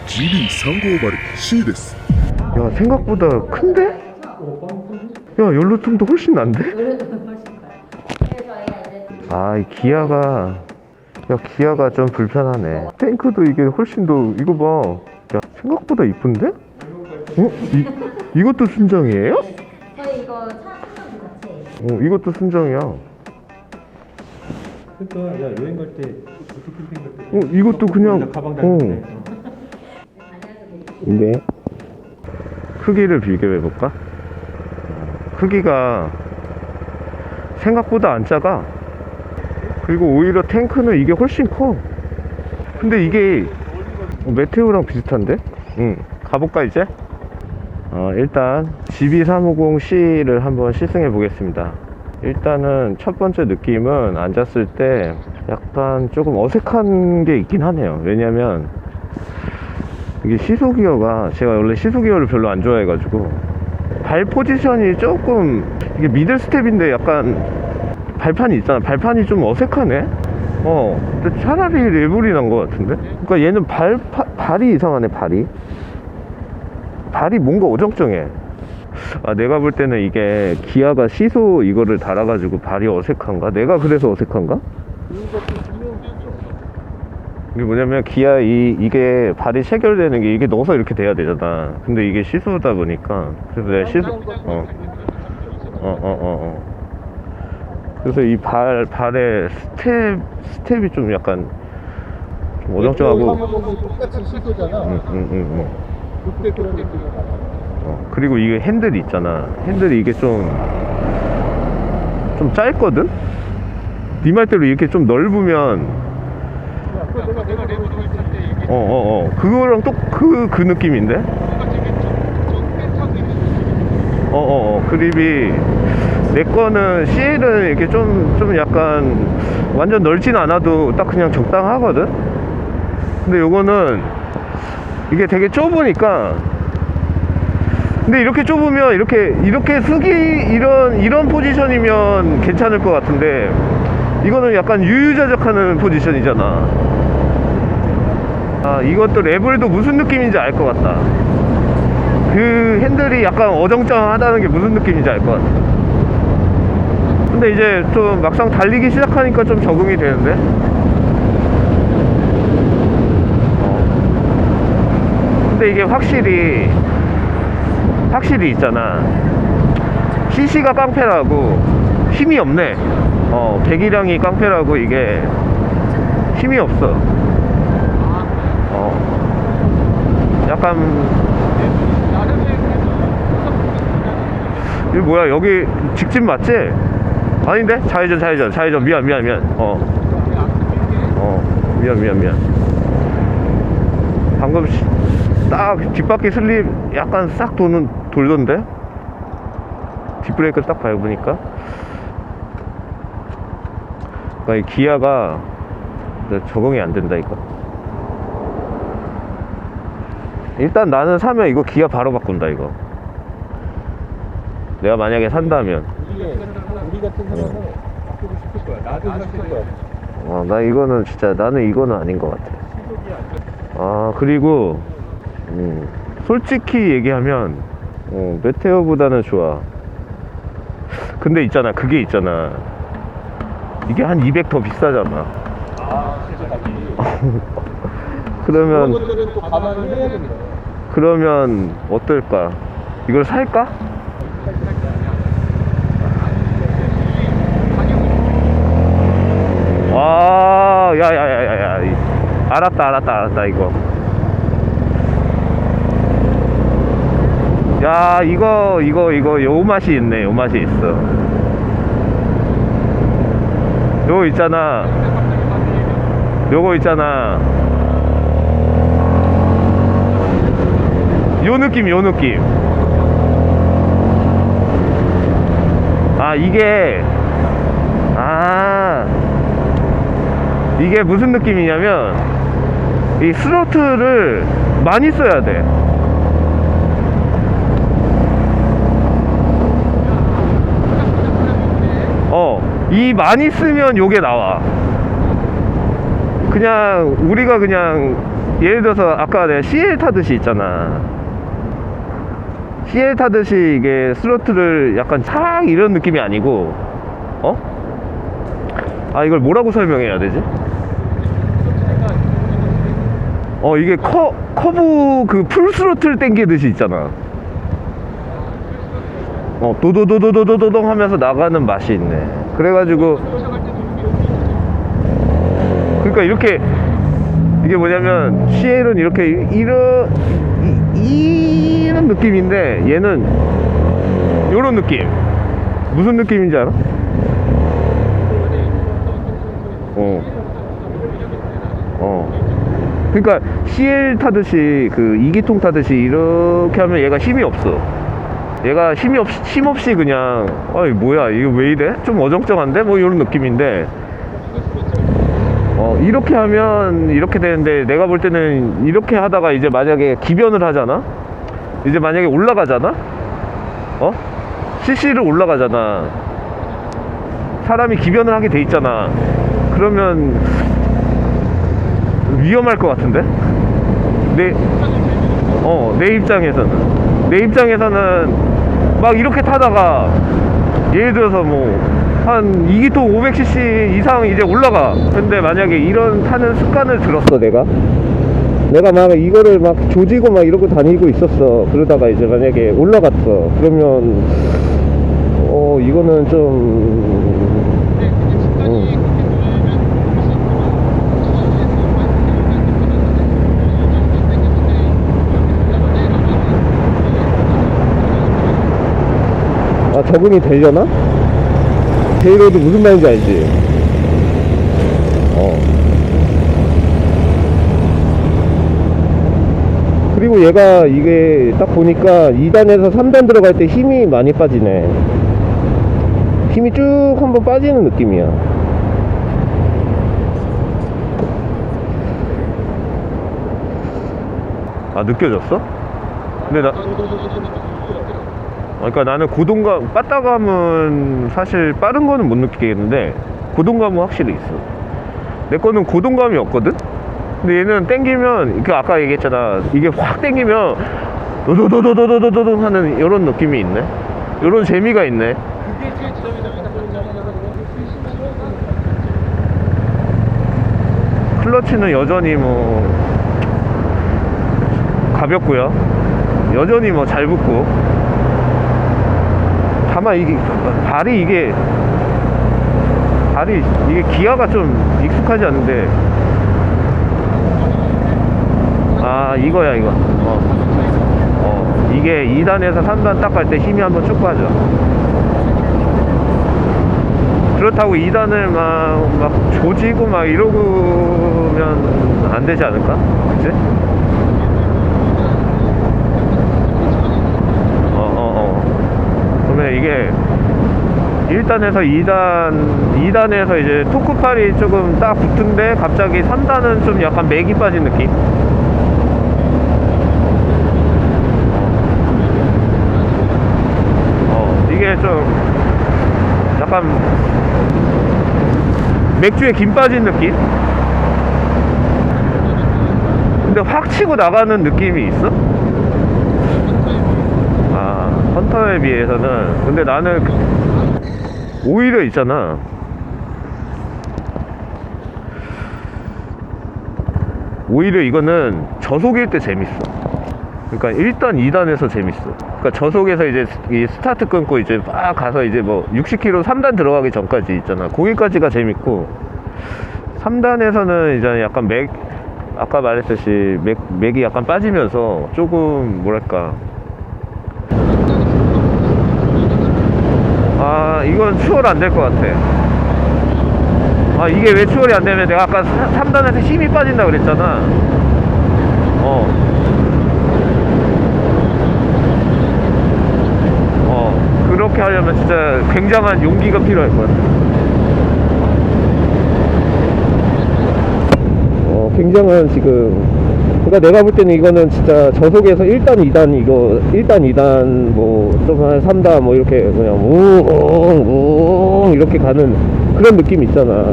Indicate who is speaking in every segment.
Speaker 1: GD3550C です。
Speaker 2: 야, 생각보다 큰데? 야, 연료통도 훨씬 난데? 아, 이 기아가, 야, 기아가 좀 불편하네. 탱크도 이게 훨씬 더, 이거 봐. 야, 생각보다 이쁜데? 어? 이것도 순정이에요?
Speaker 3: 저희 이거 차 순정 그 자체예요.
Speaker 2: 이것도 순정이야.
Speaker 4: 그러니까 야 여행 갈 때 캠핑 갈 때
Speaker 2: 이것도 그냥,
Speaker 4: 가방 달는데
Speaker 2: 이게 크기를 비교해볼까? 크기가 생각보다 안 작아. 그리고 오히려 탱크는 이게 훨씬 커. 근데 이게 메테오랑 비슷한데? 응, 가볼까 이제? 일단 GD350C를 한번 시승해 보겠습니다. 일단은 첫 번째 느낌은 앉았을 때 약간 조금 어색한 게 있긴 하네요. 왜냐면 이게 시소기어가, 제가 원래 시소기어를 별로 안 좋아해가지고 발 포지션이 조금, 이게 미들 스텝인데 약간 발판이 있잖아. 발판이 좀 어색하네. 근데 차라리 레볼이 난 것 같은데. 그러니까 얘는 발이 이상하네. 발이 뭔가 어정쩡해. 내가 볼 때는 이게 기아가 시소 이거를 달아가지고 발이 어색한가? 내가 그래서 어색한가? 이게 뭐냐면 기아 이게 발이 체결되는 게 이게 넣어서 이렇게 돼야 되잖아. 근데 이게 시소다 보니까, 그래서 내가 시소 그래서 이 발의 스텝이 좀 약간 좀 어정쩡하고.
Speaker 4: 똑같이 시도잖아. 그때 그런 느낌이 나요.
Speaker 2: 그리고 이게 핸들이 있잖아. 핸들이 이게 좀 짧거든? 네 말대로 이렇게 좀 넓으면, 그거랑 또 그 느낌인데? 그립이, 내 거는 CL은 이렇게 좀 약간 완전 넓진 않아도 딱 그냥 적당하거든? 근데 요거는 이게 되게 좁으니까, 근데 이렇게 좁으면 이렇게 쓰기 이런 포지션이면 괜찮을 것 같은데, 이거는 약간 유유자적하는 포지션이잖아. 이것도 레벨도 무슨 느낌인지 알 것 같다. 그 핸들이 약간 어정쩡하다는 게 무슨 느낌인지 알 것 같아. 근데 이제 좀 막상 달리기 시작하니까 좀 적응이 되는데. 근데 이게 확실히 있잖아. CC가 깡패라고 힘이 없네. 배기량이 깡패라고 이게 힘이 없어. 약간, 이거 뭐야, 여기 직진 맞지? 아닌데? 좌회전. 미안. 미안. 방금 딱 뒷바퀴 슬립 약간 싹 돌던데? 뒷브레이크 딱 밟으니까. 그러니까 이 기아가 적응이 안 된다, 이거. 일단 나는 사면 이거 기아 바로 바꾼다, 이거. 내가 만약에 산다면.
Speaker 4: 우리 같은 사람은 바꾸고 싶을 거야. 나도 싶을 거야.
Speaker 2: 나는 이거는 아닌 것 같아. 그리고 솔직히 얘기하면 메테오보다는 좋아. 근데 있잖아, 그게 있잖아. 이게 한 200 더 비싸잖아.
Speaker 4: 진짜 가기.
Speaker 2: 그러면
Speaker 4: 그런 것들은 또 감안을 해야 된다.
Speaker 2: 그러면 어떨까? 이걸 살까? 야야야야야. 알았다 이거. 야, 이거 요 맛이 있네. 요 맛이 있어. 요거 있잖아. 요 느낌. 이게 무슨 느낌이냐면, 이 스로틀을 많이 써야 돼. 이 많이 쓰면 요게 나와. 그냥 우리가 그냥 예를 들어서 아까 내가 CL 타듯이 있잖아. CL 타듯이 이게 스로틀을 약간 착 이런 느낌이 아니고, 이걸 뭐라고 설명해야 되지? 이게 커브 그 풀 스로틀 땡기듯이 있잖아. 도도도도도도동 하면서 나가는 맛이 있네. 그래가지고 그러니까 이렇게 이게 뭐냐면 CL은 이렇게 이런 느낌인데 얘는 요런 느낌. 무슨 느낌인지 알아? 그러니까 CL 타듯이 그 2기통 타듯이 이렇게 하면 얘가 힘이 없어. 얘가 힘 없이 그냥 뭐야 이거 왜 이래? 좀 어정쩡한데? 뭐 이런 느낌인데 이렇게 하면 이렇게 되는데 내가 볼 때는 이렇게 하다가 이제 만약에 기변을 하잖아? 이제 만약에 올라가잖아? CC를 올라가잖아. 사람이 기변을 하게 돼 있잖아. 그러면 위험할 것 같은데? 내 입장에서는 막 이렇게 타다가 예를 들어서 뭐 한 2기통 500cc 이상 이제 올라가. 근데 만약에 이런 타는 습관을 들었어 내가 막 이거를 막 조지고 막 이러고 다니고 있었어. 그러다가 이제 만약에 올라갔어. 그러면 이거는 좀 적응이 되려나? 제이로드 무슨 말인지 알지? 그리고 얘가 이게 딱 보니까 2단에서 3단 들어갈 때 힘이 많이 빠지네. 힘이 쭉 한번 빠지는 느낌이야. 느껴졌어? 근데 그러니까 나는 고동감, 빠따감은 사실 빠른 거는 못 느끼겠는데 고동감은 확실히 있어. 내 거는 고동감이 없거든? 근데 얘는 땡기면, 그 아까 얘기했잖아. 이게 확 땡기면 도도도도도도도도 하는 이런 느낌이 있네. 이런 재미가 있네. 클러치는 여전히 뭐 가볍고요. 여전히 뭐 잘 붙고. 다만 이게 발이 이게 기아가 좀 익숙하지 않은데 이거야 이거. 이게 2단에서 3단 딱 갈 때 힘이 한번 쭉 빠져. 그렇다고 2단을 막 조지고 막 이러면 안 되지 않을까? 그치? 그러면 이게 1단에서 2단에서 이제 토크팔이 조금 딱 붙은데 갑자기 3단은 좀 약간 맥이 빠진 느낌? 이게 좀 약간 맥주에 김 빠진 느낌? 근데 확 치고 나가는 느낌이 있어? 헌터에 비해서는. 근데 나는 오히려 있잖아, 오히려 이거는 저속일 때 재밌어. 그러니까 1단 2단에서 재밌어. 그러니까 저속에서 이제 이 스타트 끊고 이제 막 가서 이제 뭐 60km 3단 들어가기 전까지 있잖아. 거기까지가 재밌고, 3단에서는 이제 약간 아까 말했듯이 맥이 약간 빠지면서 조금 뭐랄까, 이건 추월 안 될 것 같아. 이게 왜 추월이 안 되면, 내가 아까 3단에서 힘이 빠진다 그랬잖아. 그렇게 하려면 진짜 굉장한 용기가 필요할 것 같아. 굉장한 지금, 그러니까 내가 볼 때는 이거는 진짜 저속에서 1단 2단 이거 1단 2단 뭐 좀 한 3단 뭐 이렇게 그냥 우웅 이렇게 가는 그런 느낌 있잖아.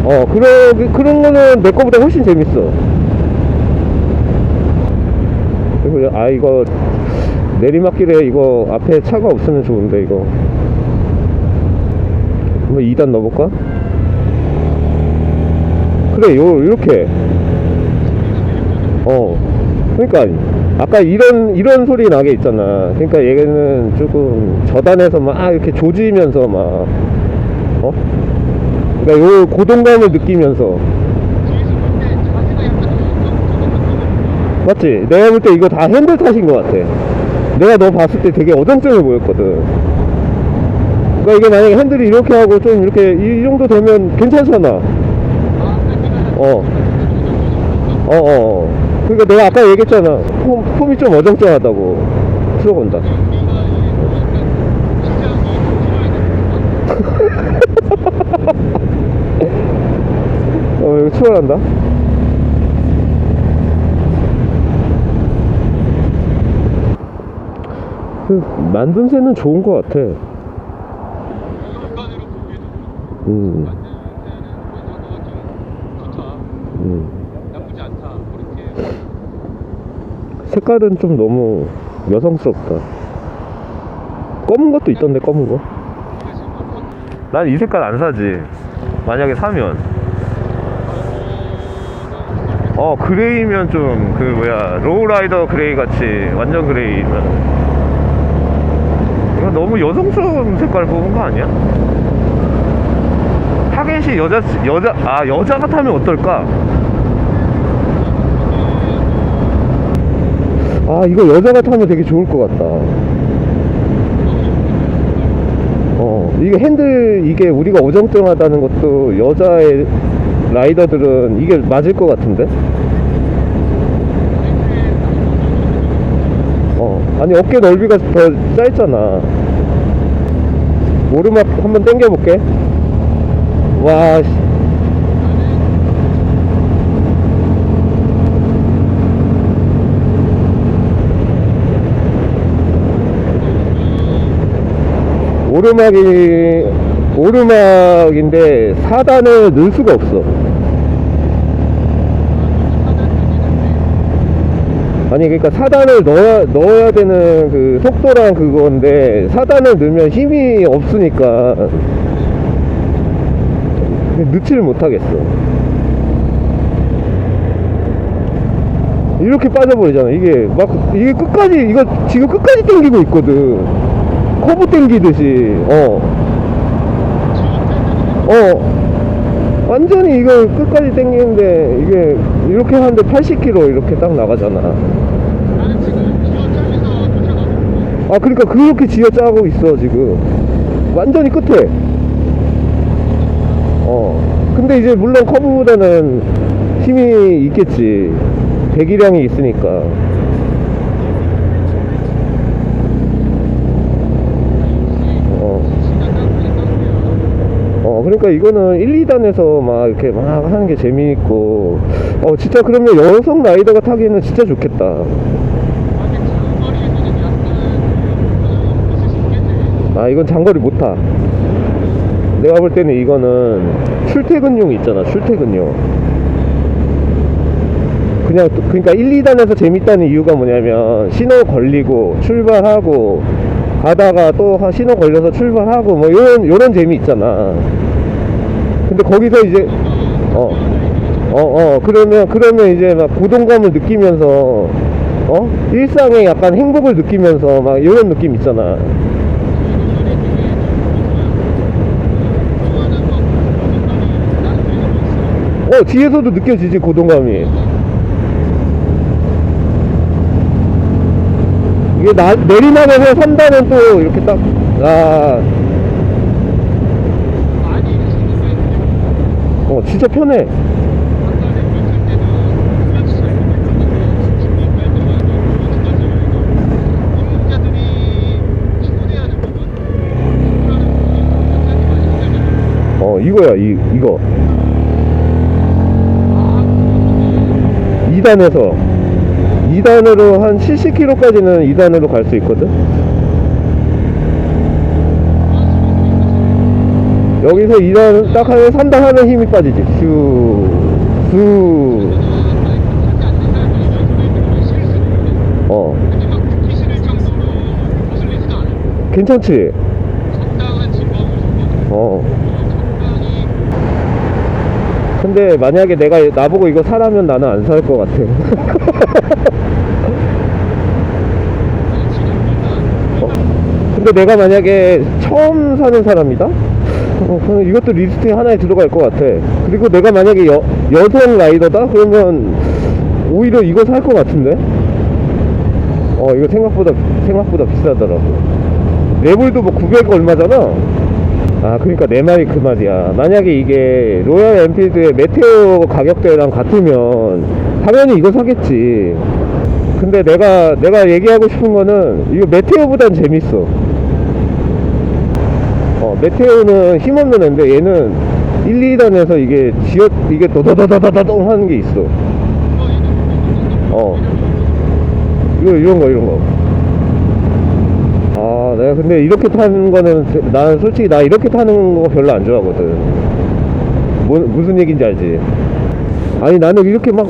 Speaker 2: 그런 거는 내 거보다 훨씬 재밌어. 그리고 이거 내리막길에 이거 앞에 차가 없으면 좋은데 이거 한번 2단 넣어볼까? 그래 요렇게 그러니까 아까 이런 소리 나게 있잖아. 그러니까 얘는 조금 저단에서 막 이렇게 조지면서 막 그러니까 요 고동감을 느끼면서. 맞지? 내가 볼 때 이거 다 핸들 탓인 것 같아. 내가 너 봤을 때 되게 어정쩡해 보였거든. 그러니까 이게 만약에 핸들이 이렇게 하고 좀 이렇게 이 정도 되면 괜찮잖아. 그러니까 내가 아까 얘기했잖아. 폼이 좀 어정쩡하다고. 들어본다. 이거 출발한다. 만듦새는 좋은 것 같아.
Speaker 4: 나쁘지 않다. 그렇게.
Speaker 2: 색깔은 좀 너무 여성스럽다. 검은 것도 있던데, 검은 거. 난 이 색깔 안 사지. 만약에 사면 그레이면 좀 로우라이더 그레이 같이 완전 그레이면 이거 너무 여성스러운 색깔 뽑은 거 아니야? 타겟이 여자가 타면 어떨까? 이거 여자가 타면 되게 좋을 것 같다. 이게 핸들, 이게 우리가 어정쩡하다는 것도 여자의 라이더들은 이게 맞을 것 같은데? 아니, 어깨 넓이가 더 짧잖아. 오르막 한번 당겨볼게. 와, 씨. 오르막인데 4단을 넣을 수가 없어. 아니, 그러니까 4단을 넣어야 되는 그 속도랑 그건데 4단을 넣으면 힘이 없으니까 넣지를 못하겠어. 이렇게 빠져버리잖아. 이게 끝까지, 이거 지금 끝까지 당기고 있거든. 커브 당기듯이. 완전히 이거 끝까지 당기는데 이게 이렇게 하는데 80km 이렇게 딱 나가잖아.
Speaker 4: 나는 지금 기어 짜면서 쫓아가고.
Speaker 2: 그러니까 그렇게 쥐어짜고 있어 지금. 완전히 끝에. 근데 이제 물론 커브보다는 힘이 있겠지. 배기량이 있으니까. 그러니까 이거는 1, 2단에서 막 이렇게 막 하는 게 재미있고, 진짜 그러면 여성 라이더가 타기에는 진짜 좋겠다.
Speaker 4: 장거리에서는 약간 있을 수 있겠네.
Speaker 2: 이건 장거리 못 타. 내가 볼 때는 이거는 출퇴근용 있잖아, 출퇴근용. 그러니까 1, 2단에서 재밌다는 이유가 뭐냐면, 신호 걸리고, 출발하고, 가다가 또 신호 걸려서 출발하고, 뭐, 요런 재미 있잖아. 근데 거기서 이제, 그러면 이제 막 고동감을 느끼면서, 일상의 약간 행복을 느끼면서 막 요런 느낌 있잖아. 뒤에서도 느껴지지, 고동감이. 이게 내리막에서 3단은 또 이렇게 딱, 진짜 편해. 이거야, 이거. 2단으로 한 70km까지는 2단으로 갈 수 있거든. 여기서 일하는 딱 하면 산다 하면 힘이 빠지지. 슈. 괜찮지? 근데 만약에 내가 나보고 이거 사라면 나는 안 살 것 같아. 근데 내가 만약에 처음 사는 사람이다? 그럼 이것도 리스트에 하나에 들어갈 것 같아. 그리고 내가 만약에 여성 라이더다? 그러면 오히려 이거 살 것 같은데? 이거 생각보다 비싸더라고. 레볼도 뭐 900 얼마잖아? 그러니까 내 말이 그 말이야. 만약에 이게 로얄 엔필드의 메테오 가격대랑 같으면 당연히 이거 사겠지. 근데 내가 얘기하고 싶은 거는 이거 메테오보단 재밌어. 메테오는 힘없는 애인데 얘는 1, 2단에서 이게 도도도도도동 하는 게 있어. 이런 거. 내가 근데 이렇게 타는 거는, 난 솔직히 나 이렇게 타는 거 별로 안 좋아하거든. 무슨 얘기인지 알지? 아니, 나는 이렇게 막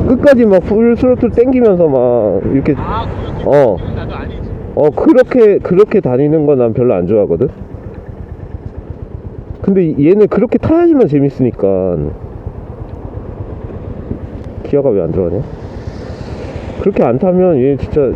Speaker 2: 끝까지 막 풀 스로틀 땡기면서 막, 이렇게,
Speaker 4: 나도 아니지.
Speaker 2: 그렇게 다니는 건 난 별로 안 좋아하거든? 근데 얘는 그렇게 타야지만 재밌으니까. 기아가 왜 안 들어가냐? 그렇게 안 타면 얘 진짜